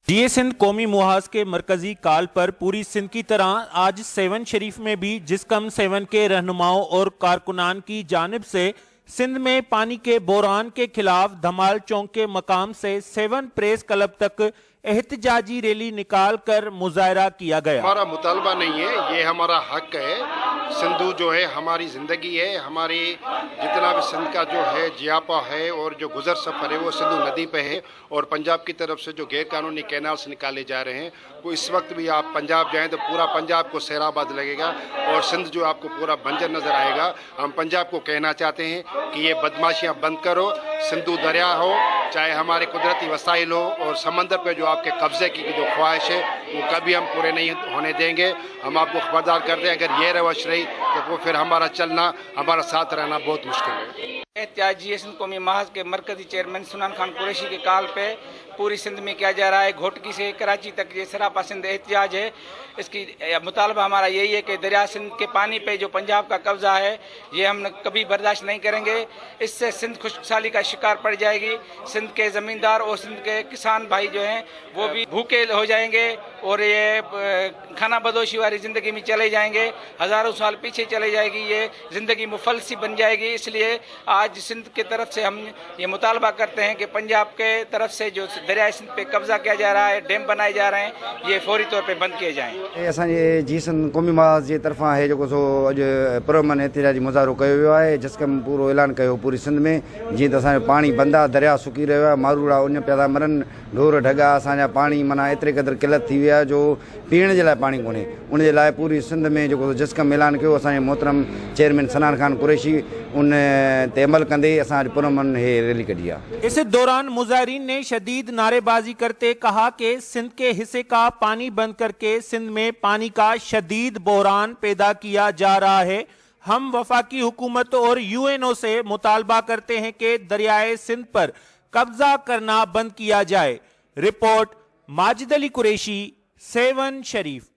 जीए सिंध कौमी मुहाज के मरकजी काल पर पूरी सिंध की तरह आज सेवन शरीफ में भी जिस्कम सेवन के रहनुमाओं और कारकुनान की जानिब से सिंध में पानी के बहरान के खिलाफ धमाल चौक के मकाम से सेवन प्रेस क्लब तक एहतजाजी रैली निकाल कर मुजाहरा किया गया। हमारा मुतालबा नहीं है, ये हमारा हक है। सिंधु जो है हमारी ज़िंदगी है, हमारी जितना भी सिंध का जो है जियापा है और जो गुजर सफ़र है वो सिंधु नदी पे है। और पंजाब की तरफ से जो गैर कानूनी कैनाल्स निकाले जा रहे हैं वो इस वक्त भी आप पंजाब जाएं तो पूरा पंजाब को सैराबाद लगेगा और सिंध जो आपको पूरा बंजर नज़र आएगा। हम पंजाब को कहना चाहते हैं कि ये बदमाशियाँ बंद करो। सिंधु दरिया हो, चाहे हमारे कुदरती वसाइल हो और समंदर पे जो आपके कब्जे की जो ख्वाहिश है वो कभी हम पूरे नहीं होने देंगे। हम आपको खबरदार करते हैं, अगर ये रवश रही तो वो फिर हमारा चलना, हमारा साथ रहना बहुत मुश्किल है। एहतजाज जीए सिंध कौमी महाज के मरकजी चेयरमैन सुनान खान कुरैशी के काल पे पूरी सिंध में किया जा रहा है। घोटकी से कराची तक ये सरापा सिंध एहतजाज है। इसकी मुतालबा हमारा यही है कि दरिया सिंध के पानी पे जो पंजाब का कब्जा है ये हम कभी बर्दाश्त नहीं करेंगे। इससे सिंध खुशहाली का शिकार पड़ जाएगी। सिंध के ज़मींदार और सिंध के किसान भाई जो हैं वो भी भूखे हो जाएंगे और ये खाना बदोशी वाली ज़िंदगी में चले जाएंगे। हज़ारों साल पीछे चले जाएगी, ये ज़िंदगी मुफलसी बन जाएगी। इसलिए आज सिंध की तरफ से हम ये मुतालबा करते हैं कि पंजाब के तरफ से जो दरिया सिंध पे कब्जा किया जा रहा है, डैम बनाए जा रहे हैं, ये फौरी तौर पे बंद किए जाएँ। असांजे जीए सिंध कौमी महाज जे तरफ़ां है जेको सो अॼु पुरअमन एहतजाजी मुज़ाहिरो कयो वियो आहे, जिसकम पूरो ऐलान कयो पूरी सिंध में। जीअं त असांजो पाणी बंदि आहे, दरिया सुकी रहियो आहे, मारूड़ा उन पिया था मरनि, ढोर ढगा असांजा पाणी माना एतिरे क़दुरु किलत थी विया जो पीअण जे लाइ पाणी कोन्हे। उन जे लाइ पूरी सिंध में जेको जिसकम ऐलान कयो असांजे मोहतरम चेयरमैन सनान खान कुरैशी उन ते अमल कंदे असां अॼु पुरअमन हे रैली कढी आहे। इस दौरान मुजाहिरीन ने शदीद नारेबाजी करते कहा कि सिंध के हिस्से का पानी बंद करके सिंध में पानी का शदीद बहरान पैदा किया जा रहा है। हम वफाकी हुकूमत और यूएनओ से मुतालबा करते हैं कि दरियाए सिंध पर कब्जा करना बंद किया जाए। रिपोर्ट माजिद अली कुरैशी, सेवन शरीफ।